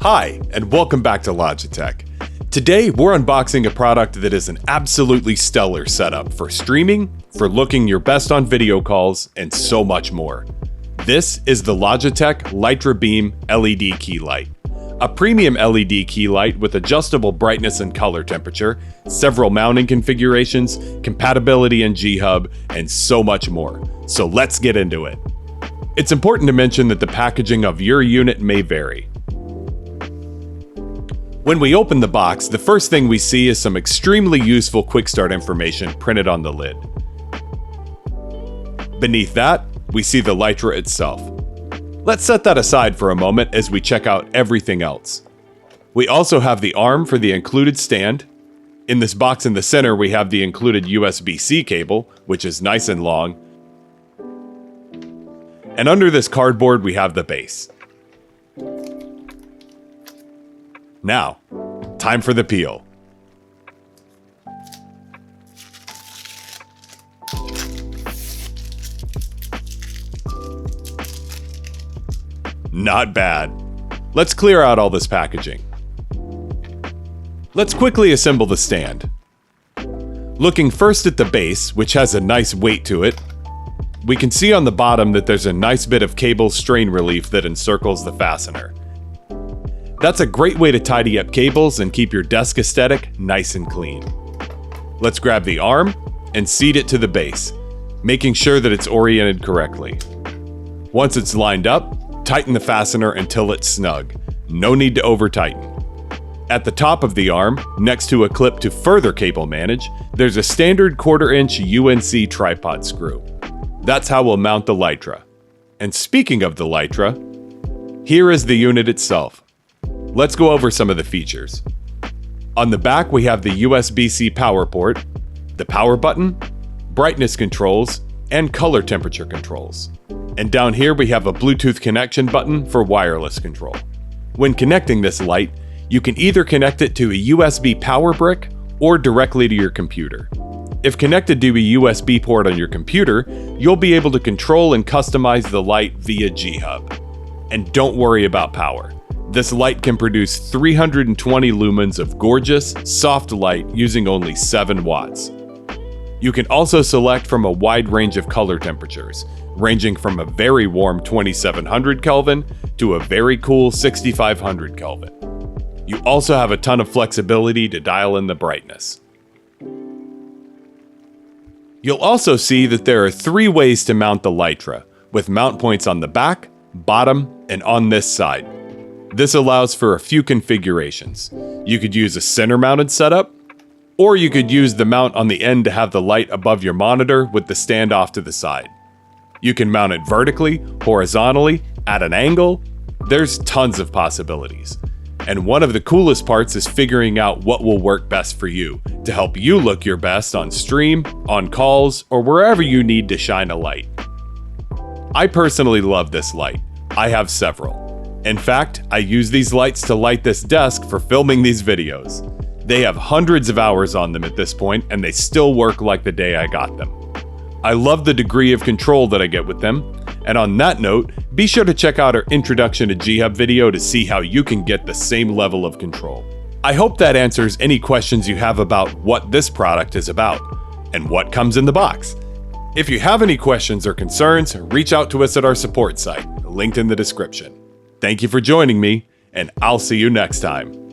Hi, and welcome back to Logitech. Today, we're unboxing a product that is an absolutely stellar setup for streaming, for looking your best on video calls, and so much more. This is the Logitech LITRA Beam LED key light. A premium LED key light with adjustable brightness and color temperature, several mounting configurations, compatibility in G-Hub, and so much more. So let's get into it. It's important to mention that the packaging of your unit may vary. When we open the box, the first thing we see is some extremely useful quick start information printed on the lid. Beneath that, we see the LITRA itself. Let's set that aside for a moment as we check out everything else. We also have the arm for the included stand. In this box in the center, we have the included USB-C cable, which is nice and long. And under this cardboard, we have the base. Now, time for the peel. Not bad. Let's clear out all this packaging. Let's quickly assemble the stand. Looking first at the base, which has a nice weight to it, we can see on the bottom that there's a nice bit of cable strain relief that encircles the fastener. That's a great way to tidy up cables and keep your desk aesthetic nice and clean. Let's grab the arm and seat it to the base, making sure that it's oriented correctly. Once it's lined up, tighten the fastener until it's snug. No need to over-tighten. At the top of the arm, next to a clip to further cable manage, there's a standard 1/4-inch UNC tripod screw. That's how we'll mount the LITRA. And speaking of the LITRA, here is the unit itself. Let's go over some of the features. On the back, we have the USB-C power port, the power button, brightness controls, and color temperature controls. And down here, we have a Bluetooth connection button for wireless control. When connecting this light, you can either connect it to a USB power brick or directly to your computer. If connected to a USB port on your computer, you'll be able to control and customize the light via G-Hub. And don't worry about power. This light can produce 320 lumens of gorgeous, soft light using only 7 watts. You can also select from a wide range of color temperatures, ranging from a very warm 2700 Kelvin to a very cool 6500 Kelvin. You also have a ton of flexibility to dial in the brightness. You'll also see that there are 3 ways to mount the LITRA, with mount points on the back, bottom, and on this side. This allows for a few configurations. You could use a center-mounted setup, or you could use the mount on the end to have the light above your monitor with the stand off to the side. You can mount it vertically, horizontally, at an angle. There's tons of possibilities. And one of the coolest parts is figuring out what will work best for you to help you look your best on stream, on calls, or wherever you need to shine a light. I personally love this light. I have several. In fact, I use these lights to light this desk for filming these videos. They have hundreds of hours on them at this point, and they still work like the day I got them. I love the degree of control that I get with them, and on that note, be sure to check out our Introduction to G-Hub video to see how you can get the same level of control. I hope that answers any questions you have about what this product is about, and what comes in the box. If you have any questions or concerns, reach out to us at our support site, linked in the description. Thank you for joining me, and I'll see you next time.